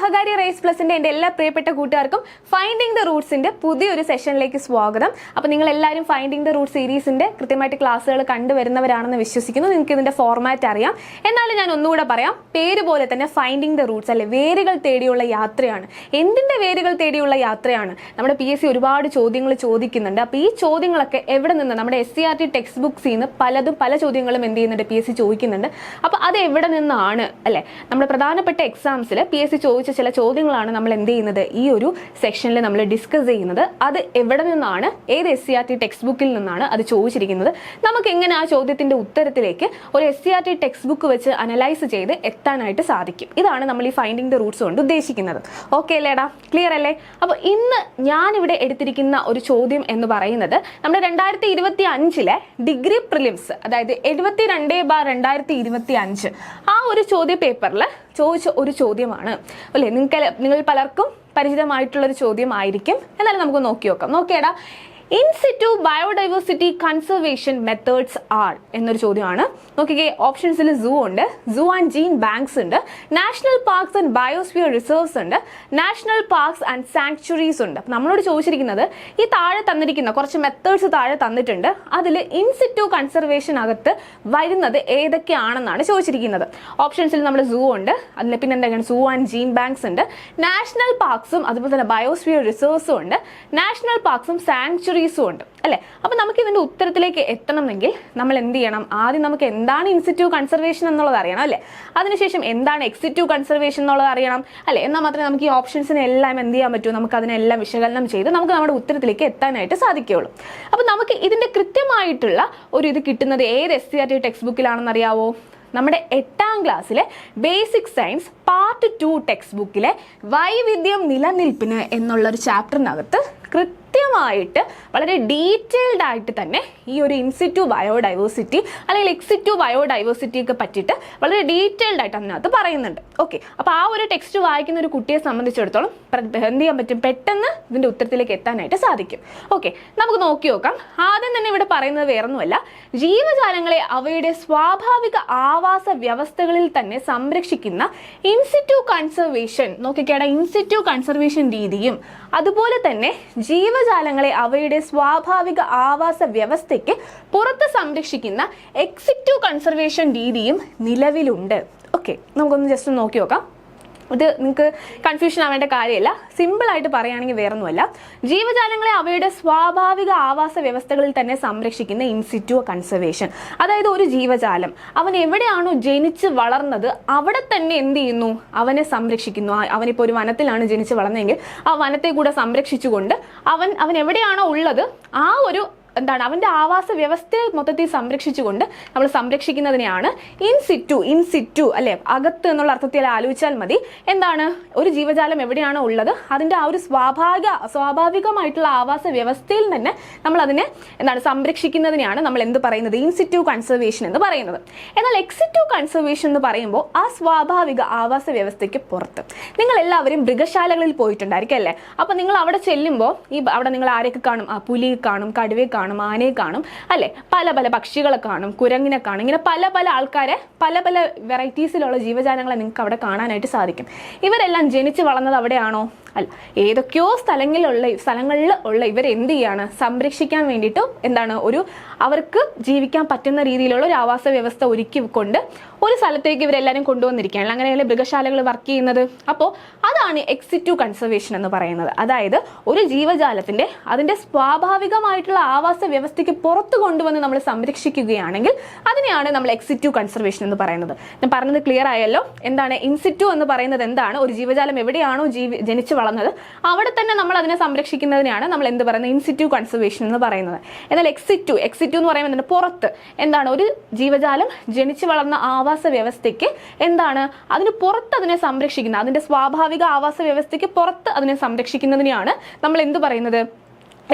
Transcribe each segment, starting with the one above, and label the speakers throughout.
Speaker 1: സഹകാരി raise പ്ലസിന്റെ എൻ്റെ എല്ലാ പ്രിയപ്പെട്ട കൂട്ടുകാർക്കും ഫൈൻഡിങ് ദ റൂട്ട്സിന്റെ പുതിയൊരു സെഷനിലേക്ക് സ്വാഗതം. അപ്പോൾ നിങ്ങൾ എല്ലാവരും ഫൈൻഡിങ് ദ റൂട്ട് സീരീസിന്റെ കൃത്യമായിട്ട് ക്ലാസ്സുകൾ കണ്ടുവരുന്നവരാണെന്ന് വിശ്വസിക്കുന്നു. നിങ്ങൾക്ക് ഇതിന്റെ ഫോർമാറ്റ് അറിയാം. എന്നാലും ഞാൻ ഒന്നുകൂടെ പറയാം, പേര് പോലെ തന്നെ ഫൈൻഡിങ് ദ റൂട്ട്സ് അല്ലെ, വേരുകൾ തേടിയുള്ള യാത്രയാണ്. എന്തിന്റെ വേരുകൾ തേടിയുള്ള യാത്രയാണ്? നമ്മുടെ PSC ഒരുപാട് ചോദ്യങ്ങൾ ചോദിക്കുന്നുണ്ട്. അപ്പോൾ ഈ ചോദ്യങ്ങളൊക്കെ എവിടെ നിന്ന്? നമ്മുടെ SCERT ടെക്സ്റ്റ് ബുക്സിൽ നിന്ന് പല ചോദ്യങ്ങളും എന്ത് ചെയ്യുന്നുണ്ട്, PSC ചോദിക്കുന്നുണ്ട്. അപ്പോൾ അത് എവിടെ നിന്നാണ് അല്ലെ? നമ്മുടെ പ്രധാനപ്പെട്ട എക്സാംസിൽ PSC ചോദിച്ച ചില ചോദ്യങ്ങളാണ് നമ്മൾ എന്ത് ചെയ്യുന്നത്, ഈ ഒരു സെക്ഷനിൽ നമ്മൾ ഡിസ്കസ് ചെയ്യുന്നത്. അത് എവിടെ നിന്നാണ്, ഏത് SCERT ടെക്സ്റ്റ് ബുക്കിൽ നിന്നാണ് അത് ചോദിച്ചിരിക്കുന്നത്, നമുക്ക് എങ്ങനെ ആ ചോദ്യത്തിന്റെ ഉത്തരത്തിലേക്ക് ഒരു SCERT ടെക്സ്റ്റ് ബുക്ക് വെച്ച് അനലൈസ് ചെയ്ത് എത്താനായിട്ട് സാധിക്കും. ഇതാണ് നമ്മൾ ഈ ഫൈൻഡിങ് ദ റൂട്ട്സ് കൊണ്ട് ഉദ്ദേശിക്കുന്നത്. ഓക്കെ അല്ലേടാ, ക്ലിയർ അല്ലേ? അപ്പോൾ ഇന്ന് ഞാനിവിടെ എടുത്തിരിക്കുന്ന ഒരു ചോദ്യം എന്ന് പറയുന്നത് നമ്മുടെ 2025 ഡിഗ്രി പ്രിലിംസ്, അതായത് 72/2025 ആ ഒരു ചോദ്യ പേപ്പറിൽ ചോദിച്ച ഒരു ചോദ്യമാണ് അല്ലേ. നിങ്ങൾ പലർക്കും പരിചിതമായിട്ടുള്ളൊരു ചോദ്യമായിരിക്കും. എന്നാലും നമുക്ക് നോക്കി നോക്കാം. നോക്കിയേടാ, in situ biodiversity conservation methods are എന്നൊരു ചോദ്യമാണ്. നോക്കിക്കേ, ഓപ്ഷൻസിൽ സൂ ഉണ്ട്, സൂ ആൻഡ് ജീൻ ബാങ്ക്സ് ഉണ്ട്, national parks and biosphere reserves ഉണ്ട്, നാഷണൽ പാർക്സ് ആൻഡ് സാങ്ച്വറീസ് ഉണ്ട്. അപ്പം നമ്മളോട് ചോദിച്ചിരിക്കുന്നത് ഈ താഴെ തന്നിരിക്കുന്ന കുറച്ച് മെത്തേഡ്സ് താഴെ തന്നിട്ടുണ്ട്. അതിൽ ഇൻ സിറ്റു കൺസർവേഷൻ അകത്ത് വരുന്നത് ഏതൊക്കെയാണെന്നാണ് ചോദിച്ചിരിക്കുന്നത്. ഓപ്ഷൻസിൽ നമ്മൾ സൂ ഉണ്ട്, അതിൽ പിന്നെ എന്തൊക്കെയാണ്, സൂ ആൻഡ് ജീൻ ബാങ്ക്സ് ഉണ്ട്, നാഷണൽ പാർക്സും അതുപോലെ തന്നെ ബയോസ്ഫിയർ റിസർവ്സും ഉണ്ട്, നാഷണൽ പാർക്സും സാങ്ച്വറീസും ഉണ്ട് അല്ലെ. അപ്പൊ നമുക്ക് ഇതിന്റെ ഉത്തരത്തിലേക്ക് എത്തണമെങ്കിൽ നമ്മൾ എന്ത് ചെയ്യണം? ആദ്യം നമുക്ക് എന്താണ് ഇൻസിറ്റു കൺസർവേഷൻ എന്നുള്ളത് അറിയണം അല്ലെ. അതിനുശേഷം എന്താണ് എക്സിറ്റു കൺസർവേഷൻ എന്നുള്ളത് അറിയണം അല്ലെ. എന്നാൽ മാത്രമേ നമുക്ക് ഈ ഓപ്ഷൻസിനെ എല്ലാം എന്ത് ചെയ്യാൻ പറ്റൂ, നമുക്ക് അതിനെല്ലാം വിശകലനം ചെയ്ത് നമുക്ക് നമ്മുടെ ഉത്തരത്തിലേക്ക് എത്താനായിട്ട് സാധിക്കുകയുള്ളൂ. അപ്പൊ നമുക്ക് ഇതിന്റെ കൃത്യമായിട്ടുള്ള ഒരു ഇത് കിട്ടുന്നത് ഏത് SCERT ടെക്സ്റ്റ് ബുക്കിലാണെന്ന് അറിയാവോ? നമ്മുടെ 8ാം ക്ലാസ്സിലെ ബേസിക് സയൻസ് പാർട്ട് 2 ടെക്സ്റ്റ് ബുക്കിലെ വൈവിധ്യം നിലനിൽപ്പിന് എന്നുള്ളൊരു ചാപ്റ്ററിനകത്ത് കൃത്യമായിട്ട് വളരെ ഡീറ്റെയിൽഡ് ആയിട്ട് തന്നെ ഈ ഒരു ഇൻസിറ്റു ബയോഡൈവേഴ്സിറ്റി അല്ലെങ്കിൽ എക്സിറ്റു ബയോഡൈവേഴ്സിറ്റിയൊക്കെ പറ്റിയിട്ട് വളരെ ഡീറ്റെയിൽഡ് ആയിട്ട് അതിനകത്ത് പറയുന്നുണ്ട്. ഓക്കെ, അപ്പോൾ ആ ഒരു ടെക്സ്റ്റ് വായിക്കുന്ന ഒരു കുട്ടിയെ സംബന്ധിച്ചിടത്തോളം എന്ത് ചെയ്യാൻ പറ്റും, പെട്ടെന്ന് ഇതിൻ്റെ ഉത്തരത്തിലേക്ക് എത്താനായിട്ട് സാധിക്കും. ഓക്കെ, നമുക്ക് നോക്കി നോക്കാം. ആദ്യം തന്നെ ഇവിടെ പറയുന്നത് വേറൊന്നുമല്ല, ജീവജാലങ്ങളെ അവയുടെ സ്വാഭാവിക ആവാസ വ്യവസ്ഥകളിൽ തന്നെ സംരക്ഷിക്കുന്ന ഇൻസിറ്റു കൺസർവേഷൻ. നോക്കിക്കേടാ, ഇൻസിറ്റു കൺസർവേഷൻ രീതിയും അതുപോലെ തന്നെ ജീവജാലങ്ങളെ അവയുടെ സ്വാഭാവിക ആവാസ വ്യവസ്ഥയ്ക്ക് പുറത്ത് സംരക്ഷിക്കുന്ന എക്സിറ്റു കൺസർവേഷൻ രീതിയും നിലവിലുണ്ട്. ഓക്കെ, നമുക്കൊന്ന് ജസ്റ്റ് നോക്കി നോക്കാം. ഇത് നിങ്ങൾക്ക് കൺഫ്യൂഷൻ ആവേണ്ട കാര്യമില്ല. സിമ്പിളായിട്ട് പറയുകയാണെങ്കിൽ വേറൊന്നുമല്ല, ജീവജാലങ്ങളെ അവയുടെ സ്വാഭാവിക ആവാസ വ്യവസ്ഥകളിൽ തന്നെ സംരക്ഷിക്കുന്ന ഇൻസിറ്റു കൺസർവേഷൻ. അതായത് ഒരു ജീവജാലം അവൻ എവിടെയാണോ ജനിച്ച് വളർന്നത് അവിടെ തന്നെ എന്ത് ചെയ്യുന്നു, അവനെ സംരക്ഷിക്കുന്നു. അവനിപ്പോൾ ഒരു വനത്തിലാണ് ജനിച്ച് വളർന്നതെങ്കിൽ ആ വനത്തെ കൂടെ സംരക്ഷിച്ചുകൊണ്ട് അവൻ എവിടെയാണോ ഉള്ളത് ആ ഒരു അവൻ്റെ ആവാസ വ്യവസ്ഥയെ മൊത്തത്തിൽ സംരക്ഷിച്ചുകൊണ്ട് നമ്മൾ സംരക്ഷിക്കുന്നതിനെയാണ് ഇൻസിറ്റു അല്ലെ, അകത്ത് എന്നുള്ള അർത്ഥത്തിൽ ആലോചിച്ചാൽ മതി. എന്താണ്, ഒരു ജീവജാലം എവിടെയാണോ ഉള്ളത് അതിൻ്റെ ആ ഒരു സ്വാഭാവികമായിട്ടുള്ള ആവാസ വ്യവസ്ഥയിൽ തന്നെ നമ്മൾ അതിനെ സംരക്ഷിക്കുന്നതിനെയാണ് നമ്മൾ എന്ത് പറയുന്നത്, ഇൻസിറ്റു കൺസർവേഷൻ എന്ന് പറയുന്നത്. എന്നാൽ എക്സിറ്റു കൺസർവേഷൻ എന്ന് പറയുമ്പോൾ ആ സ്വാഭാവിക ആവാസ വ്യവസ്ഥയ്ക്ക് പുറത്ത്. നിങ്ങൾ എല്ലാവരും മൃഗശാലകളിൽ പോയിട്ടുണ്ടായിരിക്കും അല്ലേ. അപ്പം നിങ്ങൾ അവിടെ ചെല്ലുമ്പോൾ അവിടെ നിങ്ങൾ ആരെയൊക്കെ കാണും? പുലിയെ കാണും, കടുവയെ കാണും, ആനയെ കാണും അല്ലെ, പല കുട്ടികളെ കാണും, കുരങ്ങിനെ കാണും. ഇങ്ങനെ പല ആൾക്കാരെ പല വെറൈറ്റീസിലുള്ള ജീവജാലങ്ങളെ നിങ്ങൾക്ക് അവിടെ കാണാനായിട്ട് സാധിക്കും. ഇവരെല്ലാം ജനിച്ച് വളർന്നത് അവിടെയാണോ? അല്ല, ഏതൊക്കെയോ സ്ഥലങ്ങളിൽ ഉള്ള ഇവരെന്ത് ചെയ്യാണ്, സംരക്ഷിക്കാൻ വേണ്ടിയിട്ട് അവർക്ക് ജീവിക്കാൻ പറ്റുന്ന രീതിയിലുള്ള ഒരു ആവാസ വ്യവസ്ഥ ഒരുക്കിക്കൊണ്ട് ഒരു സ്ഥലത്തേക്ക് ഇവരെല്ലാവരും കൊണ്ടുവന്നിരിക്കുകയാണ്. അങ്ങനെയല്ലേ മൃഗശാലകൾ വർക്ക് ചെയ്യുന്നത്. അപ്പോൾ അതാണ് എക്സിറ്റു കൺസർവേഷൻ എന്ന് പറയുന്നത്. അതായത് ഒരു ജീവജാലത്തിന്റെ അതിന്റെ സ്വാഭാവികമായിട്ടുള്ള ആവാസ വ്യവസ്ഥയ്ക്ക് പുറത്ത് കൊണ്ടുവന്ന് നമ്മൾ സംരക്ഷിക്കുകയാണെങ്കിൽ അതിനെയാണ് നമ്മൾ എക്സിറ്റു കൺസർവേഷൻ എന്ന് പറയുന്നത്. ഞാൻ പറഞ്ഞത് ക്ലിയർ ആയല്ലോ? എന്താണ് ഇൻസിറ്റു എന്ന് പറയുന്നത്? എന്താണ്, ഒരു ജീവജാലം എവിടെയാണോ ജനിച്ച് വളർന്നത് അവിടെ തന്നെ നമ്മൾ അതിനെ സംരക്ഷിക്കുന്നതിനെയാണ് നമ്മൾ എന്ത് പറയുന്നത്, ഇൻസിറ്റു കൺസർവേഷൻ എന്ന് പറയുന്നത്. എന്നാൽ എക്സിറ്റു എന്ന് പറയുന്നത് പുറത്ത്, ഒരു ജീവജാലം ജനിച്ച് വളർന്ന ആവാസ വ്യവസ്ഥയ്ക്ക് അതിന് പുറത്ത് അതിനെ സംരക്ഷിക്കുന്ന, അതിന്റെ സ്വാഭാവിക ആവാസ വ്യവസ്ഥയ്ക്ക് പുറത്ത് അതിനെ സംരക്ഷിക്കുന്നതിനെയാണ് നമ്മൾ എന്ത് പറയുന്നത്,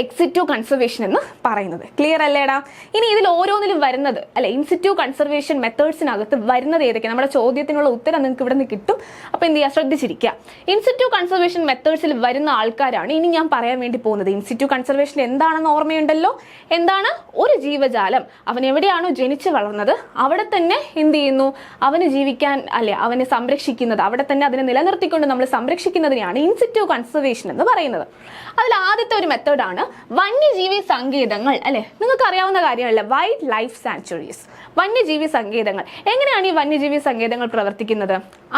Speaker 1: എക്സിറ്റു കൺസർവേഷൻ എന്ന് പറയുന്നത്. ക്ലിയർ അല്ലേടാ? ഇനി ഇതിൽ ഓരോന്നിലും വരുന്നത് അല്ലെ, ഇൻസിറ്റു കൺസർവേഷൻ മെത്തേഡ്സിനകത്ത് വരുന്നത് ഏതൊക്കെയാണ്? നമ്മുടെ ചോദ്യത്തിനുള്ള ഉത്തരം നിങ്ങൾക്ക് ഇവിടെ നിന്ന് കിട്ടും. അപ്പോൾ എന്ത് ചെയ്യുക, ശ്രദ്ധിച്ചിരിക്കുക. ഇൻസിറ്റു കൺസർവേഷൻ മെത്തേഡ്സിൽ വരുന്ന ആൾക്കാരാണ് ഇനി ഞാൻ പറയാൻ വേണ്ടി പോകുന്നത്. ഇൻസിറ്റു കൺസർവേഷൻ എന്താണെന്ന് ഓർമ്മയുണ്ടല്ലോ? എന്താണ്? ഒരു ജീവജാലം അവൻ എവിടെയാണോ ജനിച്ചു വളർന്നത് അവിടെ തന്നെ എന്ത് ചെയ്യുന്നു, അവന് ജീവിക്കാൻ അല്ലെ അവനെ സംരക്ഷിക്കുന്നത്, അവിടെ തന്നെ അതിനെ നിലനിർത്തിക്കൊണ്ട് നമ്മൾ സംരക്ഷിക്കുന്നതിനെയാണ് ഇൻസിറ്റു കൺസർവേഷൻ എന്ന് പറയുന്നത്. അതിൽ ആദ്യത്തെ ഒരു മെത്തേഡാണ് വന്യജീവി സങ്കേതങ്ങൾ അല്ലെ. നിങ്ങൾക്ക് അറിയാവുന്ന കാര്യമല്ല, വൈൽഡ് ലൈഫ് സാങ്ച്വറീസ്, വന്യജീവി സങ്കേതങ്ങൾ. എങ്ങനെയാണ് ഈ വന്യജീവി സങ്കേതങ്ങൾ പ്രവർത്തിക്കുന്നത്?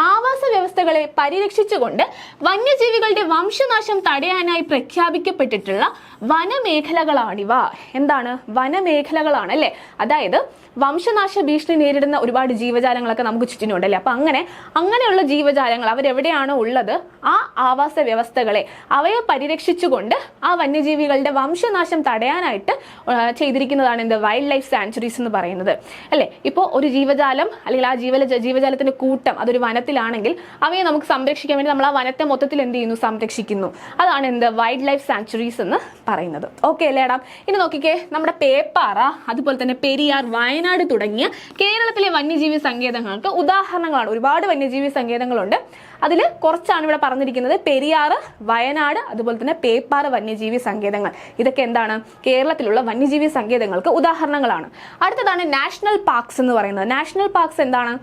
Speaker 1: ആവാസ വ്യവസ്ഥകളെ പരിരക്ഷിച്ചുകൊണ്ട് വന്യജീവികളുടെ വംശനാശം തടയാനായി പ്രഖ്യാപിക്കപ്പെട്ടിട്ടുള്ള വനമേഖലകളാണിവ. എന്താണ്? വനമേഖലകളാണ് അല്ലെ. അതായത് വംശനാശ ഭീഷണി നേരിടുന്ന ഒരുപാട് ജീവജാലങ്ങളൊക്കെ നമുക്ക് ചുറ്റിനുണ്ട് അല്ലേ. അപ്പൊ അങ്ങനെയുള്ള ജീവജാലങ്ങൾ അവരെവിടെയാണോ ഉള്ളത് ആ ആവാസ വ്യവസ്ഥകളെ അവയെ പരിരക്ഷിച്ചുകൊണ്ട് ആ വന്യജീവികളുടെ വംശനാശം തടയാനായിട്ട് ചെയ്തിരിക്കുന്നതാണ് എന്ത്, വൈൽഡ് ലൈഫ് സാങ്ച്വറീസ് എന്ന് പറയുന്നത് അല്ലേ. ഇപ്പോൾ ഒരു ജീവജാലം അല്ലെങ്കിൽ ആ ജീവജാലത്തിന്റെ കൂട്ടം അതൊരു വനത്തിലാണെങ്കിൽ അവയെ നമുക്ക് സംരക്ഷിക്കാൻ വേണ്ടി നമ്മൾ ആ വനത്തെ മൊത്തത്തിൽ എന്ത് ചെയ്യുന്നു, സംരക്ഷിക്കുന്നു. അതാണ് എന്ത്, വൈൽഡ് ലൈഫ് സാങ്ച്വറീസ് എന്ന് പറയുന്നത്. ഓക്കെ അല്ലേടാ? ഇനി നോക്കിക്കേ, നമ്മുടെ പേപ്പാറ അതുപോലെ തന്നെ പെരിയാർ, വയനാട് തുടങ്ങിയ കേരളത്തിലെ വന്യജീവി സങ്കേതങ്ങൾക്ക് ഉദാഹരണങ്ങളാണ്. ഒരുപാട് വന്യജീവി സങ്കേതങ്ങളുണ്ട്. അതിൽ കുറച്ചാണ് ഇവിടെ പറഞ്ഞിരിക്കുന്നത്. പെരിയാർ, വയനാട് അതുപോലെ തന്നെ പേപ്പാറ വന്യജീവി സങ്കേതങ്ങൾ. ഇതൊക്കെ എന്താണ്, കേരളത്തിലുള്ള വന്യജീവി സങ്കേതങ്ങൾക്ക് ഉദാഹരണങ്ങളാണ്. അടുത്തതാണ് നാഷണൽ പാർക്സ് എന്ന് പറയുന്നത്. നാഷണൽ പാർക്സ് എന്താണ്?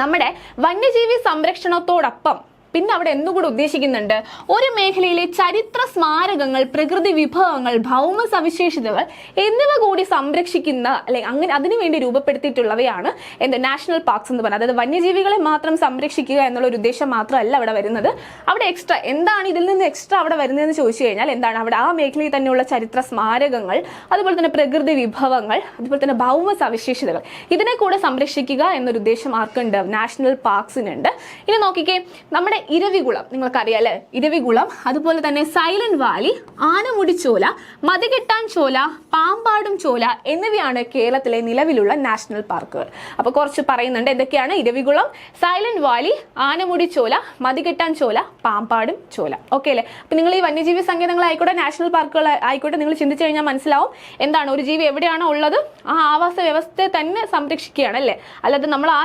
Speaker 1: നമ്മുടെ വന്യജീവി സംരക്ഷണത്തോടൊപ്പം പിന്നെ അവിടെ എന്തുകൂടി ഉദ്ദേശിക്കുന്നുണ്ട്, ഒരു മേഖലയിലെ ചരിത്ര സ്മാരകങ്ങൾ, പ്രകൃതി വിഭവങ്ങൾ, ഭൗമ സവിശേഷതകൾ എന്നിവ കൂടി സംരക്ഷിക്കുന്ന അല്ലെ അങ്ങനെ അതിനുവേണ്ടി രൂപപ്പെടുത്തിയിട്ടുള്ളവയാണ് എന്ത്, നാഷണൽ പാർക്സ് എന്ന് പറയുന്നത്. അതായത് വന്യജീവികളെ മാത്രം സംരക്ഷിക്കുക എന്നുള്ള ഒരു ഉദ്ദേശം മാത്രമല്ല അവിടെ വരുന്നത്. അവിടെ എക്സ്ട്രാ എന്താണ് ഇതിൽ നിന്ന് എക്സ്ട്രാ അവിടെ വരുന്നതെന്ന് ചോദിച്ചു കഴിഞ്ഞാൽ എന്താണ്, അവിടെ ആ മേഖലയിൽ തന്നെയുള്ള ചരിത്ര സ്മാരകങ്ങൾ, അതുപോലെ തന്നെ പ്രകൃതി വിഭവങ്ങൾ, അതുപോലെ തന്നെ ഭൗമ സവിശേഷതകൾ, ഇതിനെ കൂടെ സംരക്ഷിക്കുക എന്നൊരു ഉദ്ദേശം ആർക്കുണ്ട്, നാഷണൽ പാർക്സിനുണ്ട്. ഇനി നോക്കിക്കേ, നമ്മുടെ ഇരവികുളം നിങ്ങൾക്കറിയാം അല്ലെ. ഇരവികുളം, അതുപോലെ തന്നെ സൈലന്റ് വാലി, ആനമുടി ചോല, മതികെട്ടാൻ ചോല, പാമ്പാടും ചോല എന്നിവയാണ് കേരളത്തിലെ നിലവിലുള്ള നാഷണൽ പാർക്കുകൾ. അപ്പൊ കുറച്ച് പറയുന്നുണ്ട് എന്തൊക്കെയാണ്. ഇരവികുളം, സൈലന്റ് വാലി, ആനമുടി ചോല, മതികെട്ടാൻ ചോല, പാമ്പാടും ചോല. ഓക്കെ അല്ലേ? അപ്പൊ നിങ്ങൾ ഈ വന്യജീവി സങ്കേതങ്ങളായിക്കോട്ടെ നാഷണൽ പാർക്കുകൾ ആയിക്കോട്ടെ നിങ്ങൾ ചിന്തിച്ചു കഴിഞ്ഞാൽ മനസ്സിലാവും എന്താണ്, ഒരു ജീവി എവിടെയാണോ ഉള്ളത് ആ ആവാസ വ്യവസ്ഥയെ തന്നെ സംരക്ഷിക്കുകയാണ് അല്ലേ. അല്ലാതെ നമ്മൾ ആ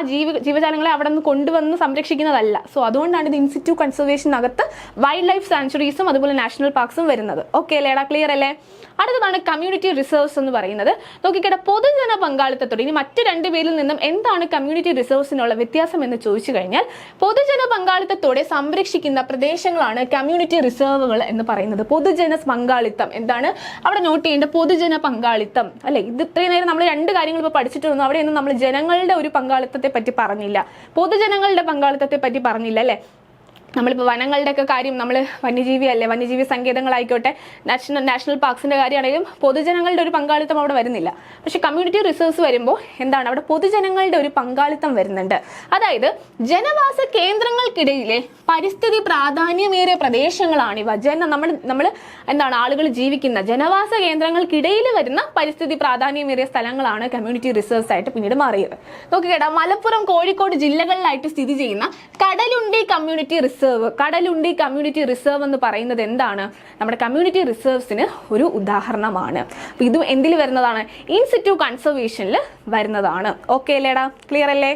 Speaker 1: ജീവജാലങ്ങളെ അവിടെ നിന്ന് കൊണ്ടുവന്ന് സംരക്ഷിക്കുന്നതല്ല. സോ അതുകൊണ്ടാണ് ഇത് ഇൻസിറ്റു കൺസർവേഷനകത്ത് വൈൽഡ് ലൈഫ് സാങ്ച്വറീസും അതുപോലെ നാഷണൽ പാർക്സും വരുന്നത്. ഓക്കെ അല്ലേടാ? ക്ലിയർ അല്ലേ? അടുത്തതാണ് കമ്മ്യൂണിറ്റി റിസർവ്സ് എന്ന് പറയുന്നത്. നോക്കിക്കേട്ട, പൊതുജന പങ്കാളിത്തത്തോടെ ഇനി മറ്റു രണ്ടു പേരിൽ നിന്നും എന്താണ് കമ്മ്യൂണിറ്റി റിസർവ്സിനുള്ള വ്യത്യാസം എന്ന് ചോദിച്ചു കഴിഞ്ഞാൽ, പൊതുജന പങ്കാളിത്തത്തോടെ സംരക്ഷിക്കുന്ന പ്രദേശങ്ങളാണ് കമ്മ്യൂണിറ്റി റിസർവുകൾ എന്ന് പറയുന്നത്. പൊതുജന പങ്കാളിത്തം എന്താണ് അവിടെ നോട്ട് ചെയ്യേണ്ട, പൊതുജന പങ്കാളിത്തം അല്ലെ. ഇത് ഇത്രയും നേരം നമ്മൾ രണ്ട് കാര്യങ്ങൾ ഇപ്പോൾ പഠിച്ചിട്ടുണ്ട്. അവിടെയൊന്നും നമ്മൾ ജനങ്ങളുടെ ഒരു പങ്കാളിത്തത്തെ പറ്റി പറഞ്ഞില്ല, പൊതുജനങ്ങളുടെ പങ്കാളിത്തത്തെ പറ്റി പറഞ്ഞില്ല അല്ലെ. നമ്മളിപ്പോൾ വനങ്ങളുടെ ഒക്കെ കാര്യം നമ്മൾ വന്യജീവി അല്ലേ, വന്യജീവി സങ്കേതങ്ങളായിക്കോട്ടെ നാഷണൽ പാർക്സിന്റെ കാര്യമാണെങ്കിലും പൊതുജനങ്ങളുടെ ഒരു പങ്കാളിത്തം അവിടെ വരുന്നില്ല. പക്ഷെ കമ്മ്യൂണിറ്റി റിസർവ്സ് വരുമ്പോൾ എന്താണ്, അവിടെ പൊതുജനങ്ങളുടെ ഒരു പങ്കാളിത്തം വരുന്നുണ്ട്. അതായത് ജനവാസ കേന്ദ്രങ്ങൾക്കിടയിലെ പരിസ്ഥിതി പ്രാധാന്യമേറിയ പ്രദേശങ്ങളാണിവ. നമ്മൾ എന്താണ്, ആളുകൾ ജീവിക്കുന്ന ജനവാസ കേന്ദ്രങ്ങൾക്കിടയിൽ വരുന്ന പരിസ്ഥിതി പ്രാധാന്യമേറിയ സ്ഥലങ്ങളാണ് കമ്മ്യൂണിറ്റി റിസർവ്സ് ആയിട്ട് പിന്നീട് മാറിയത്. നോക്കിക്കേട്ടാ, മലപ്പുറം, കോഴിക്കോട് ജില്ലകളിലായിട്ട് സ്ഥിതി ചെയ്യുന്ന Kadalundi community reserve, Kadalundi community reserve എന്ന് പറയുന്നത് എന്താണ്, നമ്മുടെ കമ്മ്യൂണിറ്റി റിസർവ്സിന് ഒരു ഉദാഹരണമാണ്. അപ്പൊ ഇത് എന്തിൽ വരുന്നതാണ്, ഇൻസിറ്റു കൺസർവേഷനിൽ വരുന്നതാണ്. ഓക്കെ അല്ലേടാ? ക്ലിയർ അല്ലേ?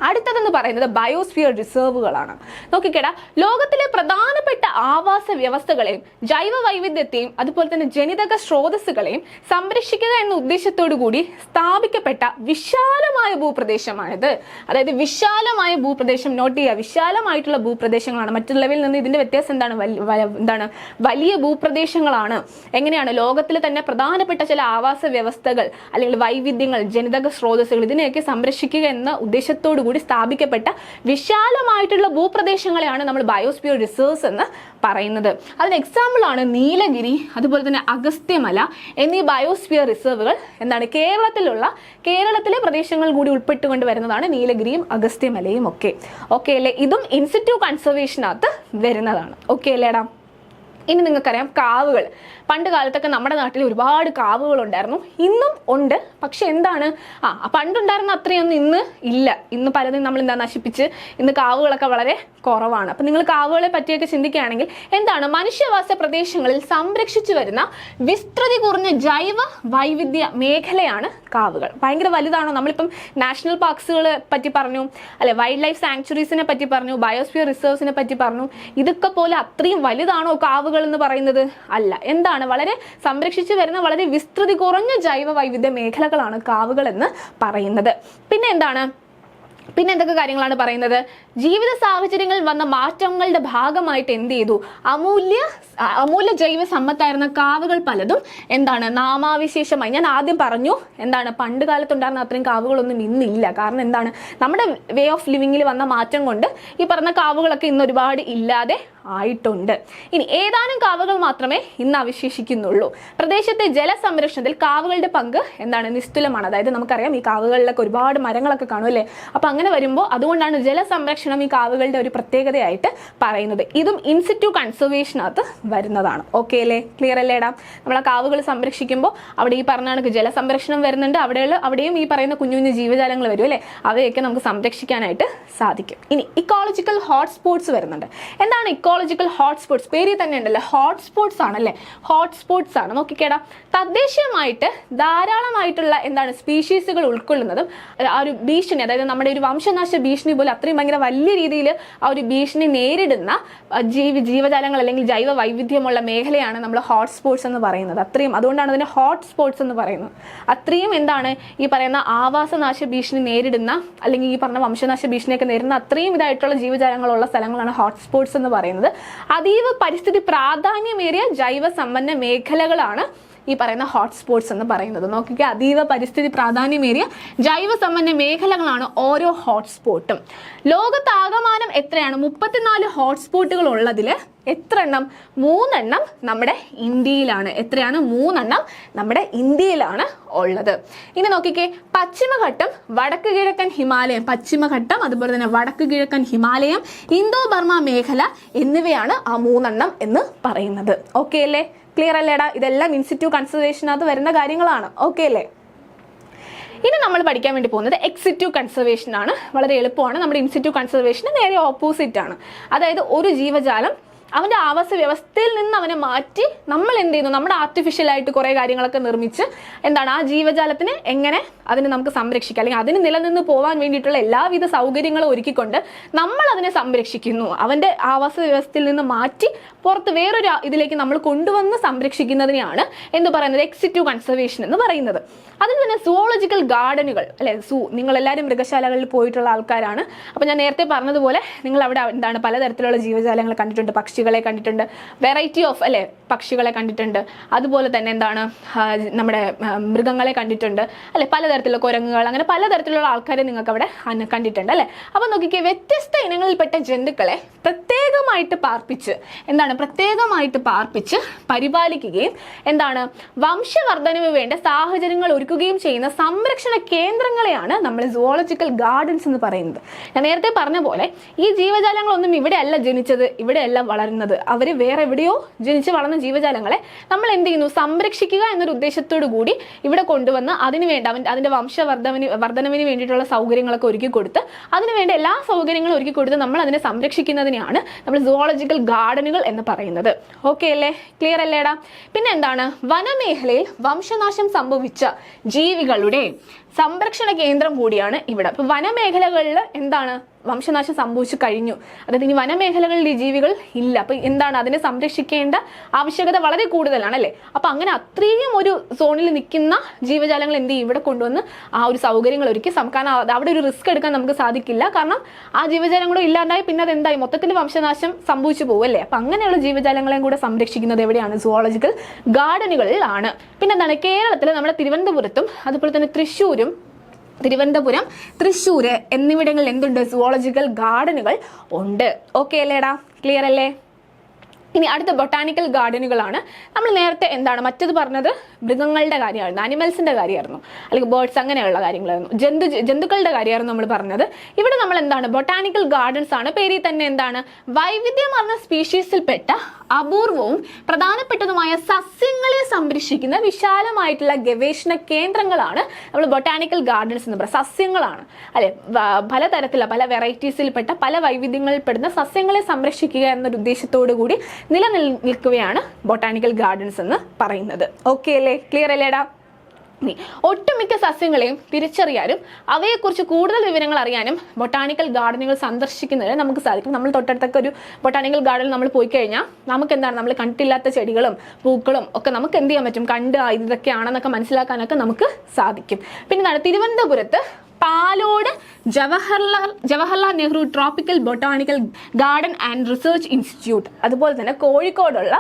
Speaker 1: അടുത്തതെന്ന് പറയുന്നത് ബയോസ്ഫിയർ റിസർവുകളാണ്. നോക്കിക്കേടാ, ലോകത്തിലെ പ്രധാനപ്പെട്ട ആവാസ വ്യവസ്ഥകളെയും ജൈവ വൈവിധ്യത്തെയും അതുപോലെ തന്നെ ജനിതക സ്രോതസ്സുകളെയും സംരക്ഷിക്കുക എന്ന ഉദ്ദേശത്തോടു കൂടി സ്ഥാപിക്കപ്പെട്ട വിശാലമായ ഭൂപ്രദേശമാണിത്. അതായത് വിശാലമായ ഭൂപ്രദേശം, നോട്ട് ചെയ്യുക, വിശാലമായിട്ടുള്ള ഭൂപ്രദേശങ്ങളാണ്. മറ്റുള്ളവയിൽ നിന്ന് ഇതിന്റെ വ്യത്യാസം എന്താണ്, വലിയ ഭൂപ്രദേശങ്ങളാണ്. എങ്ങനെയാണ്, ലോകത്തിലെ തന്നെ പ്രധാനപ്പെട്ട ചില ആവാസ വ്യവസ്ഥകൾ അല്ലെങ്കിൽ വൈവിധ്യങ്ങൾ, ജനിതക സ്രോതസ്സുകൾ ഇതിനെയൊക്കെ സംരക്ഷിക്കുക എന്ന ഉദ്ദേശത്തോടു കൂടി സ്ഥാപിക്കപ്പെട്ട വിശാലമായിട്ടുള്ള ഭൂപ്രദേശങ്ങളെയാണ് നമ്മൾ ബയോസ്ഫിയർ റിസർവ്സ് എന്ന് പറയുന്നത്. അതിന് എക്സാമ്പിൾ ആണ് നീലഗിരി, അതുപോലെ തന്നെ അഗസ്ത്യമല എന്നീ ബയോസ്ഫിയർ റിസർവുകൾ. എന്താണ്, കേരളത്തിലെ പ്രദേശങ്ങൾ കൂടി ഉൾപ്പെട്ടുകൊണ്ട് വരുന്നതാണ് നീലഗിരിയും അഗസ്ത്യമലയും ഒക്കെ. ഓക്കെ അല്ലേ? ഇതും ഇൻസിറ്റു കൺസർവേഷനകത്ത് വരുന്നതാണ്. ഓക്കെ അല്ലേടാ? ഇനി നിങ്ങൾക്കറിയാം കാവുകൾ. പണ്ട് കാലത്തൊക്കെ നമ്മുടെ നാട്ടിൽ ഒരുപാട് കാവുകളുണ്ടായിരുന്നു, ഇന്നും ഉണ്ട്. പക്ഷെ എന്താണ്, പണ്ടുണ്ടായിരുന്ന അത്രയൊന്നും ഇന്ന് ഇല്ല. ഇന്ന് പലതും നമ്മൾ നശിപ്പിച്ച് ഇന്ന് കാവുകളൊക്കെ വളരെ കുറവാണ്. അപ്പം നിങ്ങൾ കാവുകളെ പറ്റിയൊക്കെ ചിന്തിക്കുകയാണെങ്കിൽ എന്താണ്, മനുഷ്യവാസ പ്രദേശങ്ങളിൽ സംരക്ഷിച്ചു വരുന്ന വിസ്തൃതി കുറഞ്ഞ ജൈവ വൈവിധ്യ മേഖലയാണ് കാവുകൾ. ഭയങ്കര വലുതാണോ? നമ്മളിപ്പം നാഷണൽ പാർക്സുകളെ പറ്റി പറഞ്ഞു, അല്ലെ, വൈൽഡ് ലൈഫ് സാങ്ച്വറീസിനെ പറ്റി പറഞ്ഞു, ബയോസ്ഫിയർ റിസർവ്സിനെ പറ്റി പറഞ്ഞു. ഇതൊക്കെ പോലെ അത്രയും വലുതാണോ കാവുകൾ എന്ന് പറയുന്നത്? അല്ല. എന്താണ്, വളരെ സംരക്ഷിച്ചു വരുന്ന വളരെ വിസ്തൃതി കുറഞ്ഞ ജൈവ വൈവിധ്യ മേഖലകളാണ് കാവുകൾ എന്ന് പറയുന്നത്. പിന്നെ എന്താണ്, പിന്നെ എന്തൊക്കെ കാര്യങ്ങളാണ് പറയുന്നത്? ജീവിത സാഹചര്യങ്ങളിൽ വന്ന മാറ്റങ്ങളുടെ ഭാഗമായിട്ട് എന്ത് ചെയ്തു? അമൂല്യ ജൈവ സമ്പത്തായിരുന്ന കാവുകൾ പലതും എന്താണ്, നാമാവിശേഷമായി. ഞാൻ ആദ്യം പറഞ്ഞു എന്താണ്, പണ്ട് കാലത്തുണ്ടായിരുന്ന അത്രയും കാവുകളൊന്നും ഇന്നില്ല. കാരണം എന്താണ്, നമ്മുടെ വേ ഓഫ് ലിവിങ്ങിൽ വന്ന മാറ്റം കൊണ്ട് ഈ പറഞ്ഞ കാവുകളൊക്കെ ഇന്ന് ഒരുപാട് ഇല്ലാതെ ആയിട്ടുണ്ട്. ഇനി ഏതാനും കാവുകൾ മാത്രമേ ഇന്ന് അവശേഷിക്കുന്നുള്ളൂ. പ്രദേശത്തെ ജലസംരക്ഷണത്തിൽ കാവുകളുടെ പങ്ക് എന്താണ്, നിസ്തുലമാണ്. അതായത് നമുക്കറിയാം ഈ കാവുകളിലൊക്കെ ഒരുപാട് മരങ്ങളൊക്കെ കാണും അല്ലേ. അപ്പൊ അങ്ങനെ വരുമ്പോൾ അതുകൊണ്ടാണ് ജലസംരക്ഷണം ഈ കാവുകളുടെ ഒരു പ്രത്യേകതയായിട്ട് പറയുന്നത്. ഇതും ഇൻസിറ്റു കൺസർവേഷനകത്ത് വരുന്നതാണ്. ഓക്കെ അല്ലേ, ക്ലിയർ അല്ലേടാ? നമ്മൾ ആ കാവുകൾ സംരക്ഷിക്കുമ്പോൾ അവിടെ ഈ പറഞ്ഞ കണക്ക് ജലസംരക്ഷണം വരുന്നുണ്ട്, അവിടെയും ഈ പറയുന്ന കുഞ്ഞു കുഞ്ഞു ജീവജാലങ്ങൾ വരും അല്ലേ, അവയൊക്കെ നമുക്ക് സംരക്ഷിക്കാനായിട്ട് സാധിക്കും. ഇനി ഇക്കോളജിക്കൽ ഹോട്ട്സ്പോട്ട്സ് വരുന്നുണ്ട്. എന്താണ് ഇക്കോളജിക്കൽ ഹോട്ട്സ്പോട്ട്സ്? പേരിൽ തന്നെ ഉണ്ടല്ലോ, ഹോട്ട്സ്പോട്ട്സ് ആണല്ലേ, ഹോട്ട്സ്പോട്ട്സ് ആണ്. നോക്കിക്കേടാ, തദ്ദേശീയമായിട്ട് ധാരാളമായിട്ടുള്ള എന്താണ് സ്പീഷീസുകൾ ഉൾക്കൊള്ളുന്നതും ആ ഒരു ഭീഷണി, അതായത് നമ്മുടെ ഒരു വംശനാശ ഭീഷണി പോലെ അത്രയും ഭയങ്കര വലിയ രീതിയിൽ ആ ഒരു ഭീഷണി നേരിടുന്ന ജീവജാലങ്ങൾ അല്ലെങ്കിൽ ജൈവ വൈവിധ്യമുള്ള മേഖലയാണ് നമ്മൾ ഹോട്ട്സ്പോട്ട്സ് എന്ന് പറയുന്നത്. അത്രയും, അതുകൊണ്ടാണ് അതിനെ ഹോട്ട്സ്പോട്ട്സ് എന്ന് പറയുന്നത്. അത്രയും എന്താണ് ഈ പറയുന്ന ആവാസനാശ ഭീഷണി നേരിടുന്ന അല്ലെങ്കിൽ ഈ പറഞ്ഞ വംശനാശ ഭീഷണിയൊക്കെ നേരിടുന്ന അത്രയും ഇതായിട്ടുള്ള ജീവജാലങ്ങളുള്ള സ്ഥലങ്ങളാണ് ഹോട്ട്സ്പോട്ട്സ് എന്ന് പറയുന്നത്. അതീവ പരിസ്ഥിതി പ്രാധാന്യമേറിയ ജൈവ സമ്പന്ന മേഖലകളാണ് ഈ പറയുന്ന ഹോട്ട്സ്പോട്ട്സ് എന്ന് പറയുന്നത്. നോക്കിക്കുക, അതീവ പരിസ്ഥിതി പ്രാധാന്യമേറിയ ജൈവ സമ്പന്ന മേഖലകളാണ് ഓരോ ഹോട്ട്സ്പോട്ടും. ലോകത്താകമാനം എത്രയാണ്? 34 ഹോട്ട്സ്പോട്ടുകൾ ഉള്ളതിൽ എത്ര എണ്ണം? 3 എണ്ണം നമ്മുടെ ഇന്ത്യയിലാണ്. എത്രയാണ്? 3 എണ്ണം നമ്മുടെ ഇന്ത്യയിലാണ് ഉള്ളത്. ഇനി നോക്കിക്കേ, പശ്ചിമഘട്ടം, വടക്ക് കിഴക്കൻ ഹിമാലയം, പശ്ചിമഘട്ടം അതുപോലെ തന്നെ വടക്ക് കിഴക്കൻ ഹിമാലയം, ഇന്തോ ബർമ മേഖല എന്നിവയാണ് ആ 3 എണ്ണം എന്ന് പറയുന്നത്. ഓക്കെ അല്ലേ, ക്ലിയർ അല്ലേടാ? ഇതെല്ലാം ഇൻസിറ്റു കൺസർവേഷനകത്ത് വരുന്ന കാര്യങ്ങളാണ്. ഓക്കെ അല്ലേ? ഇനി നമ്മൾ പഠിക്കാൻ വേണ്ടി പോകുന്നത് എക്സിറ്റു കൺസർവേഷൻ ആണ്. വളരെ എളുപ്പമാണ്. നമ്മുടെ ഇൻസിറ്റു കൺസർവേഷന് നേരെ ഓപ്പോസിറ്റ് ആണ്. അതായത് ഒരു ജീവജാലം അവൻ്റെ ആവാസ വ്യവസ്ഥയിൽ നിന്ന് അവനെ മാറ്റി നമ്മൾ എന്ത് ചെയ്യുന്നു, നമ്മുടെ ആർട്ടിഫിഷ്യലായിട്ട് കുറേ കാര്യങ്ങളൊക്കെ നിർമ്മിച്ച് എന്താണ് ആ ജീവജാലത്തിനെ എങ്ങനെ അതിനെ നമുക്ക് സംരക്ഷിക്കാം, അല്ലെങ്കിൽ അതിന് നിലനിന്ന് പോകാൻ വേണ്ടിയിട്ടുള്ള എല്ലാവിധ സൗകര്യങ്ങളും ഒരുക്കിക്കൊണ്ട് നമ്മൾ അതിനെ സംരക്ഷിക്കുന്നു. അവൻ്റെ ആവാസ വ്യവസ്ഥയിൽ നിന്ന് മാറ്റി പുറത്ത് വേറൊരു ഇതിലേക്ക് നമ്മൾ കൊണ്ടുവന്ന് സംരക്ഷിക്കുന്നതിനെയാണ് എന്ന് പറയുന്നത് എക്സിറ്റു കൺസർവേഷൻ എന്ന് പറയുന്നത്. അതിൽ തന്നെ സുവോളജിക്കൽ ഗാർഡനുകൾ അല്ലെ, നിങ്ങളെല്ലാവരും മൃഗശാലകളിൽ പോയിട്ടുള്ള ആൾക്കാരാണ്. അപ്പോൾ ഞാൻ നേരത്തെ പറഞ്ഞതുപോലെ നിങ്ങൾ അവിടെ എന്താണ് പലതരത്തിലുള്ള ജീവജാലങ്ങൾ കണ്ടിട്ടുണ്ട്, പക്ഷികളെ കണ്ടിട്ടുണ്ട്, വെറൈറ്റി ഓഫ് അല്ലെ പക്ഷികളെ കണ്ടിട്ടുണ്ട്, അതുപോലെ തന്നെ എന്താണ് നമ്മുടെ മൃഗങ്ങളെ കണ്ടിട്ടുണ്ട് അല്ലെ, പലതരത്തിലുള്ള കുരങ്ങുകൾ, അങ്ങനെ പലതരത്തിലുള്ള ആൾക്കാരെ നിങ്ങൾക്ക് അവിടെ കണ്ടിട്ടുണ്ട് അല്ലെ. അപ്പോൾ നോക്കിക്കേ, വ്യത്യസ്ത ഇനങ്ങളിൽപ്പെട്ട ജന്തുക്കളെ പ്രത്യേകമായിട്ട് പാർപ്പിച്ച് പരിപാലിക്കുകയും എന്താണ് വംശവർദ്ധനവ് വേണ്ട സാഹചര്യങ്ങൾ ഒരുക്കുകയും ചെയ്യുന്ന സംരക്ഷണ കേന്ദ്രങ്ങളെയാണ് നമ്മൾ സുവോളജിക്കൽ ഗാർഡൻസ് എന്ന് പറയുന്നത്. ഞാൻ നേരത്തെ പറഞ്ഞ പോലെ ഈ ജീവജാലങ്ങളൊന്നും ഇവിടെയല്ല ജനിച്ചത്, ഇവിടെയല്ല വളരുന്നത്. അവർ വേറെ എവിടെയോ ജനിച്ച് വളർന്ന ജീവജാലങ്ങളെ നമ്മൾ എന്ത് ചെയ്യുന്നു, സംരക്ഷിക്കുക എന്നൊരു ഉദ്ദേശത്തോടു കൂടി ഇവിടെ കൊണ്ടുവന്ന് അതിന്റെ വർദ്ധനവിന് വേണ്ടിയിട്ടുള്ള സൗകര്യങ്ങളൊക്കെ ഒരുക്കി കൊടുത്ത് അതിനുവേണ്ട എല്ലാ സൗകര്യങ്ങളും ഒരുക്കി കൊടുത്ത് നമ്മൾ അതിനെ സംരക്ഷിക്കുന്നതിനെയാണ് നമ്മൾ സുവോളജിക്കൽ ഗാർഡനുകൾ എന്ന് പറയുന്നത്. ഓക്കെ അല്ലേ, ക്ലിയർ അല്ലേടാ? പിന്നെ എന്താണ്, വനമേഖലയിൽ വംശനാശം സംഭവിച്ച ജീവികളുടെ സംരക്ഷണ കേന്ദ്രം കൂടിയാണ് ഇവിടെ. ഇപ്പൊ വനമേഖലകളിൽ എന്താണ് വംശനാശം സംഭവിച്ചു കഴിഞ്ഞു, അതായത് ഇനി വനമേഖലകളിൽ ഈ ജീവികൾ ഇല്ല. അപ്പൊ എന്താണ്, അതിനെ സംരക്ഷിക്കേണ്ട ആവശ്യകത വളരെ കൂടുതലാണ് അല്ലേ. അപ്പൊ അങ്ങനെ അത്രയും ഒരു സോണിൽ നിൽക്കുന്ന ജീവജാലങ്ങൾ എന്ത് ചെയ്യും, ഇവിടെ കൊണ്ടുവന്ന് ആ ഒരു സൗകര്യങ്ങൾ ഒരുക്കി കാരണം അവിടെ ഒരു റിസ്ക് എടുക്കാൻ നമുക്ക് സാധിക്കില്ല. കാരണം ആ ജീവജാലങ്ങളും ഇല്ലാണ്ടായി പിന്നെ അത് എന്തായി മൊത്തത്തിൽ വംശനാശം സംഭവിച്ചു പോകും അല്ലേ. അപ്പൊ അങ്ങനെയുള്ള ജീവജാലങ്ങളെയും കൂടെ സംരക്ഷിക്കുന്നത് എവിടെയാണ്, സുവോളജിക്കൽ ഗാർഡനുകളിലാണ്. പിന്നെ എന്താണ്, കേരളത്തിൽ നമ്മുടെ തിരുവനന്തപുരത്തും അതുപോലെ തന്നെ തിരുവനന്തപുരം, തൃശ്ശൂർ എന്നിവിടങ്ങളിൽ എന്തുണ്ട്, സുവോളജിക്കൽ ഗാർഡനുകൾ ഉണ്ട്. ഓക്കെ അല്ലേടാ, ക്ലിയർ അല്ലേ? ഇനി അടുത്ത ബൊട്ടാനിക്കൽ ഗാർഡനുകളാണ്. നമ്മൾ നേരത്തെ എന്താണ് മറ്റത് പറഞ്ഞത് മൃഗങ്ങളുടെ കാര്യമായിരുന്നു, ആനിമൽസിന്റെ കാര്യമായിരുന്നു, അല്ലെങ്കിൽ ബേർഡ്സ് അങ്ങനെയുള്ള കാര്യങ്ങളായിരുന്നു, ജന്തുക്കളുടെ കാര്യമായിരുന്നു നമ്മൾ പറഞ്ഞത്. ഇവിടെ നമ്മൾ എന്താണ് ബൊട്ടാനിക്കൽ ഗാർഡൻസ് ആണ്. പേരിൽ തന്നെ എന്താണ് വൈവിധ്യമാർന്ന സ്പീഷീസിൽപ്പെട്ട അപൂർവവും പ്രധാനപ്പെട്ടതുമായ സസ്യങ്ങളെ സംരക്ഷിക്കുന്ന വിശാലമായിട്ടുള്ള ഗവേഷണ കേന്ദ്രങ്ങളാണ് നമ്മൾ ബൊട്ടാനിക്കൽ ഗാർഡൻസ് എന്ന് പറയുന്നത്. സസ്യങ്ങളാണ് അല്ലെ, പലതരത്തിലുള്ള പല വെറൈറ്റീസിൽപ്പെട്ട പല വൈവിധ്യങ്ങളിൽപ്പെടുന്ന സസ്യങ്ങളെ സംരക്ഷിക്കുക എന്നൊരു ഉദ്ദേശത്തോടു കൂടി നിലനിൽക്കുകയാണ് ബൊട്ടാനിക്കൽ ഗാർഡൻസ് എന്ന് പറയുന്നത്. ഓക്കെ അല്ലേ, ക്ലിയർ അല്ലേടാ? ഒട്ടുമിക്ക സസ്യങ്ങളെയും തിരിച്ചറിയാനും അവയെക്കുറിച്ച് കൂടുതൽ വിവരങ്ങൾ അറിയാനും ബൊട്ടാനിക്കൽ ഗാർഡനുകൾ സന്ദർശിക്കുന്നതിന് നമുക്ക് സാധിക്കും. നമ്മൾ തൊട്ടടുത്തൊക്കെ ഒരു ബൊട്ടാനിക്കൽ ഗാർഡനിൽ നമ്മൾ പോയി കഴിഞ്ഞാൽ നമുക്ക് എന്താണ് നമ്മൾ കണ്ടിട്ടില്ലാത്ത ചെടികളും പൂക്കളും ഒക്കെ നമുക്ക് എന്ത് ചെയ്യാൻ പറ്റും, കണ്ട് ഇതൊക്കെയാണെന്നൊക്കെ മനസ്സിലാക്കാനൊക്കെ നമുക്ക് സാധിക്കും. പിന്നെ തിരുവനന്തപുരത്ത് Palode Jawaharlal Nehru tropical botanical garden and research institute, അതുപോലെ തന്നെ കോഴിക്കോടുള്ള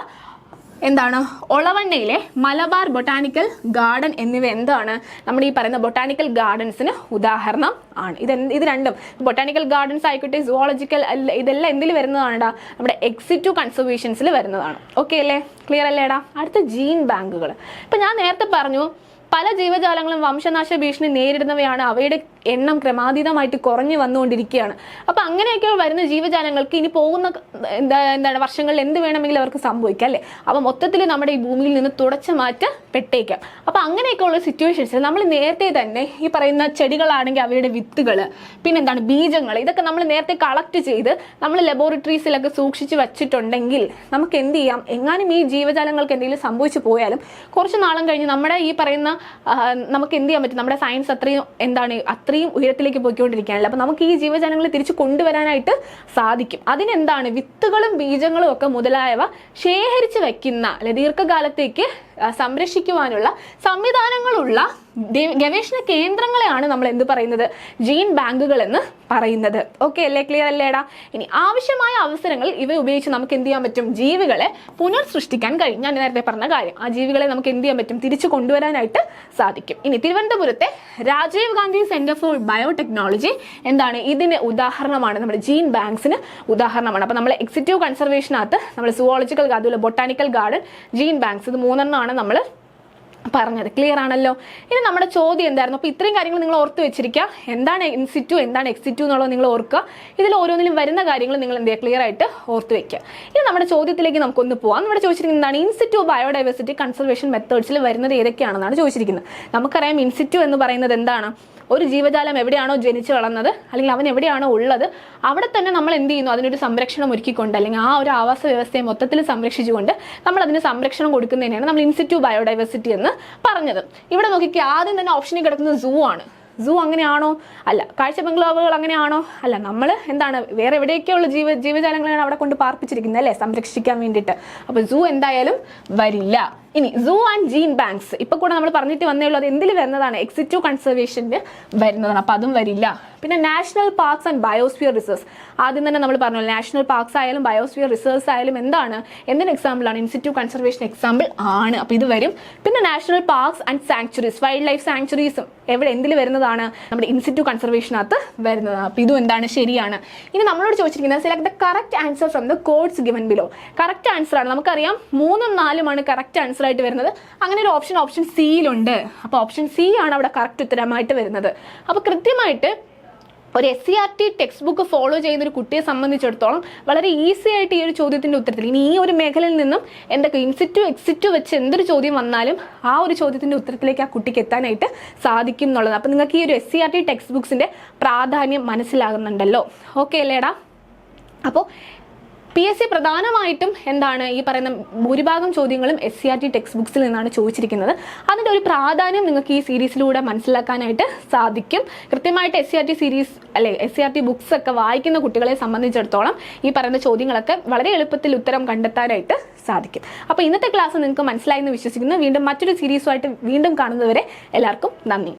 Speaker 1: എന്താണ് ഒളവണ്ണയിലെ മലബാർ ബൊട്ടാനിക്കൽ ഗാർഡൻ എന്നിവ എന്താണ് നമ്മുടെ ഈ പറയുന്ന ബൊട്ടാനിക്കൽ ഗാർഡൻസിന് ഉദാഹരണം ആണ്. ഇത് രണ്ടും ബൊട്ടാനിക്കൽ ഗാർഡൻസ് ആയിക്കോട്ടെ, സുവോളജിക്കൽ ഇതെല്ലാം എന്തിൽ വരുന്നതാണെടാ, നമ്മുടെ എക്സിറ്റു കൺസർവേഷൻസിൽ വരുന്നതാണ്. ഓക്കെ അല്ലേ, ക്ലിയർ അല്ലേടാ? അടുത്ത ജീൻ ബാങ്കുകൾ. ഇപ്പം ഞാൻ നേരത്തെ പറഞ്ഞു പല ജീവജാലങ്ങളും വംശനാശ ഭീഷണി നേരിടുന്നവയാണ്, അവയുടെ എണ്ണം ക്രമാതീതമായിട്ട് കുറഞ്ഞു വന്നുകൊണ്ടിരിക്കുകയാണ്. അപ്പം അങ്ങനെയൊക്കെ വരുന്ന ജീവജാലങ്ങൾക്ക് ഇനി പോകുന്ന എന്താണ് വർഷങ്ങളിൽ എന്ത് വേണമെങ്കിലും അവർക്ക് സംഭവിക്കാം അല്ലേ. അപ്പം മൊത്തത്തിൽ നമ്മുടെ ഈ ഭൂമിയിൽ നിന്ന് തുടച്ചു മാറ്റപ്പെട്ടേക്കാം. അപ്പം അങ്ങനെയൊക്കെയുള്ള സിറ്റുവേഷൻസിൽ നമ്മൾ നേരത്തെ തന്നെ ഈ പറയുന്ന ചെടികളാണെങ്കിൽ അവയുടെ വിത്തുകൾ, പിന്നെന്താണ് ബീജങ്ങൾ, ഇതൊക്കെ നമ്മൾ നേരത്തെ കളക്ട് ചെയ്ത് നമ്മൾ ലബോറട്ടറീസിലൊക്കെ സൂക്ഷിച്ച് വച്ചിട്ടുണ്ടെങ്കിൽ നമുക്ക് എന്ത് ചെയ്യാം, എങ്ങാനും ഈ ജീവജാലങ്ങൾക്ക് എന്തെങ്കിലും സംഭവിച്ചു പോയാലും കുറച്ച് നാളം കഴിഞ്ഞ് നമ്മുടെ ഈ പറയുന്ന നമുക്ക് എന്ത് ചെയ്യാൻ പറ്റും, നമ്മുടെ സയൻസ് അത്രയും ഉയരത്തിലേക്ക് പോയിക്കൊണ്ടിരിക്കുകയാണല്ലോ. അപ്പം നമുക്ക് ഈ ജീവജാലങ്ങളെ തിരിച്ചു കൊണ്ടുവരാനായിട്ട് സാധിക്കും. അതിനെന്താണ് വിത്തുകളും ബീജങ്ങളും ഒക്കെ മുതലായവ ശേഖരിച്ച് വെക്കുന്ന അല്ലെ ദീർഘകാലത്തേക്ക് സംരക്ഷിക്കുവാനുള്ള സംവിധാനങ്ങളുള്ള ഗവേഷണ കേന്ദ്രങ്ങളെയാണ് നമ്മൾ എന്ത് പറയുന്നത്, ജീൻ ബാങ്കുകൾ എന്ന് പറയുന്നത്. ഓക്കെ അല്ലേ, ക്ലിയർ അല്ലേടാ? ഇനി ആവശ്യമായ അവസരങ്ങൾ ഇവ ഉപയോഗിച്ച് നമുക്ക് എന്ത് ചെയ്യാൻ പറ്റും, ജീവികളെ പുനർസൃഷ്ടിക്കാൻ കഴിയും. ഞാൻ നേരത്തെ പറഞ്ഞ കാര്യം, ആ ജീവികളെ നമുക്ക് എന്ത് ചെയ്യാൻ പറ്റും, തിരിച്ചു കൊണ്ടുവരാനായിട്ട് സാധിക്കും. ഇനി തിരുവനന്തപുരത്തെ Rajiv Gandhi centre for biotechnology എന്താണ് ഇതിന് ഉദാഹരണമാണ്, നമ്മുടെ ജീൻ ബാങ്ക്സിന് ഉദാഹരണമാണ്. അപ്പൊ നമ്മൾ എക്സിറ്റീവ് കൺസർവേഷനകത്ത് നമ്മൾ സുവോളജിക്കൽ അതുപോലെ ബൊട്ടാനിക്കൽ ഗാർഡൻ, ജീൻ ബാങ്ക്സ്, ഇത് മൂന്നെണ്ണമാണ് നമ്മൾ പറഞ്ഞത്. ക്ലിയർ ആണല്ലോ? ഇനി നമ്മുടെ ചോദ്യം എന്തായിരുന്നു? അപ്പോൾ ഇത്രയും കാര്യങ്ങൾ നിങ്ങൾ ഓർത്ത് വെച്ചിരിക്കുക. എന്താണ് ഇൻസിറ്റു, എന്താണ് എക്സിറ്റു എന്നുള്ളത് നിങ്ങൾ ഓർക്കുക. ഇതിൽ ഓരോന്നിലും വരുന്ന കാര്യങ്ങൾ നിങ്ങൾ എന്ത് ചെയ്യുക, ക്ലിയർ ആയിട്ട് ഓർത്ത് വെക്കുക. ഇനി നമ്മുടെ ചോദ്യത്തിലേക്ക് നമുക്കൊന്ന് പോവാം. നമ്മുടെ ചോദിച്ചിരിക്കുന്നത് എന്താണ്, ഇൻസിറ്റു ബയോഡൈവേഴ്സിറ്റി കൺസർവേഷൻ മെത്തേഡ്സിൽ വരുന്നത് ഏതൊക്കെയാണെന്നാണ് ചോദിച്ചിരിക്കുന്നത്. നമുക്കറിയാം ഇൻസിറ്റു എന്ന് പറയുന്നത് എന്താണ്, ഒരു ജീവജാലം എവിടെയാണോ ജനിച്ചു വളർന്നത് അല്ലെങ്കിൽ അവൻ എവിടെയാണോ ഉള്ളത് അവിടെ തന്നെ നമ്മൾ എന്ത് ചെയ്യുന്നു, അതിനൊരു സംരക്ഷണം ഒരുക്കിക്കൊണ്ട് അല്ലെങ്കിൽ ആ ഒരു ആവാസ വ്യവസ്ഥയെ മൊത്തത്തിൽ സംരക്ഷിച്ചുകൊണ്ട് നമ്മൾ അതിന് സംരക്ഷണം കൊടുക്കുന്നതിനാണ് നമ്മൾ ഇൻസിറ്റു ബയോഡൈവേഴ്സിറ്റി എന്ന് പറഞ്ഞത്. ഇവിടെ നോക്കിക്കുക, ആദ്യം തന്നെ ഓപ്ഷനിൽ കിടക്കുന്നത് സൂ ആണ്. സൂ അങ്ങനെയാണോ? അല്ല. കാഴ്ച ബംഗ്ലാവുകൾ അങ്ങനെയാണോ? അല്ല. നമ്മൾ എന്താണ് വേറെ എവിടെയൊക്കെയുള്ള ജീവജാലങ്ങളാണ് അവിടെ കൊണ്ട് പാർപ്പിച്ചിരിക്കുന്നത് അല്ലേ, സംരക്ഷിക്കാൻ വേണ്ടിയിട്ട്. അപ്പോൾ സൂ എന്തായാലും വരില്ല. ഇനി സൂ ആൻഡ് ജീൻ ബാങ്ക്സ് ഇപ്പൊ കൂടെ നമ്മൾ പറഞ്ഞിട്ട് വന്നേ ഉള്ളൂ, അത് എന്തിൽ വരുന്നതാണ്, എക്സിറ്റീവ് കൺസർവേഷൻ്റെ വരുന്നതാണ്. അപ്പം അതും വരില്ല. പിന്നെ national parks and biosphere research, ആദ്യം തന്നെ നമ്മൾ പറഞ്ഞു നാഷണൽ പാർക്സ് ആയാലും ബയോസ്ഫിയർ റിസർച്ച് ആയാലും എന്താണ്, എന്തിന് എക്സാമ്പിൾ ആണ്, ഇൻസ്റ്റിറ്റ്യൂട്ട് കൺസർവേഷൻ എക്സാമ്പിൾ ആണ്. അപ്പോൾ ഇത് വരും. പിന്നെ national parks and sanctuaries, wildlife സാങ്ച്വറീസും എന്തിൽ വരുന്നതാണ്, നമ്മുടെ ഇൻസ്റ്റിറ്റ്യൂട്ട് കൺസർവേഷനകത്ത് വരുന്നതാണ്. അപ്പോൾ ഇതും എന്താണ്, ശരിയാണ്. ഇനി നമ്മളോട് ചോദിച്ചിരിക്കുന്നത് select the correct answer from the codes given below. Correct answer ആണ്, നമുക്കറിയാം 3ഉം 4ഉമാണ് കറക്റ്റ് ആൻസർ ആയിട്ട് വരുന്നത്. അങ്ങനെ ഒരു ഓപ്ഷൻ സിയിലുണ്ട്. അപ്പോൾ ഓപ്ഷൻ സി ആണ് അവിടെ കറക്റ്റ് ഉത്തരമായിട്ട് വരുന്നത്. അപ്പോൾ കൃത്യമായിട്ട് ഒരു SCERT ടെക്സ്റ്റ് ബുക്ക് ഫോളോ ചെയ്യുന്ന ഒരു കുട്ടിയെ സംബന്ധിച്ചിടത്തോളം വളരെ ഈസി ആയിട്ട് ഈ ഒരു ചോദ്യത്തിൻ്റെ ഉത്തരത്തിൽ, ഇനി ഈ ഒരു മേഖലയിൽ നിന്നും എന്തൊക്കെ ഇൻസിറ്റു എക്സിറ്റു വെച്ച് എന്തൊരു ചോദ്യം വന്നാലും ആ ഒരു ചോദ്യത്തിൻ്റെ ഉത്തരത്തിലേക്ക് ആ കുട്ടിക്ക് എത്താനായിട്ട് സാധിക്കും എന്നുള്ളത്. അപ്പം നിങ്ങൾക്ക് ഈ ഒരു SCERT ടെക്സ്റ്റ് ബുക്സിൻ്റെ പ്രാധാന്യം മനസ്സിലാകുന്നുണ്ടല്ലോ. ഓക്കെ അല്ലേടാ? അപ്പോൾ PSC പ്രധാനമായിട്ടും എന്താണ് ഈ പറയുന്ന ഭൂരിഭാഗം ചോദ്യങ്ങളും SCERT ടെക്സ്റ്റ് ബുക്സിൽ നിന്നാണ് ചോദിച്ചിരിക്കുന്നത്. അതിൻ്റെ ഒരു പ്രാധാന്യം നിങ്ങൾക്ക് ഈ സീരീസിലൂടെ മനസ്സിലാക്കാനായിട്ട് സാധിക്കും. കൃത്യമായിട്ട് SCERT സീരീസ് അല്ലെ SCERT ബുക്സ് ഒക്കെ വായിക്കുന്ന കുട്ടികളെ സംബന്ധിച്ചിടത്തോളം ഈ പറയുന്ന ചോദ്യങ്ങളൊക്കെ വളരെ എളുപ്പത്തിൽ ഉത്തരം കണ്ടെത്താനായിട്ട് സാധിക്കും. അപ്പോൾ ഇന്നത്തെ ക്ലാസ് നിങ്ങൾക്ക് മനസ്സിലായി എന്ന് വിശ്വസിക്കുന്നു. വീണ്ടും മറ്റൊരു സീരീസുമായിട്ട് വീണ്ടും കാണുന്നതുവരെ എല്ലാവർക്കും നന്ദി.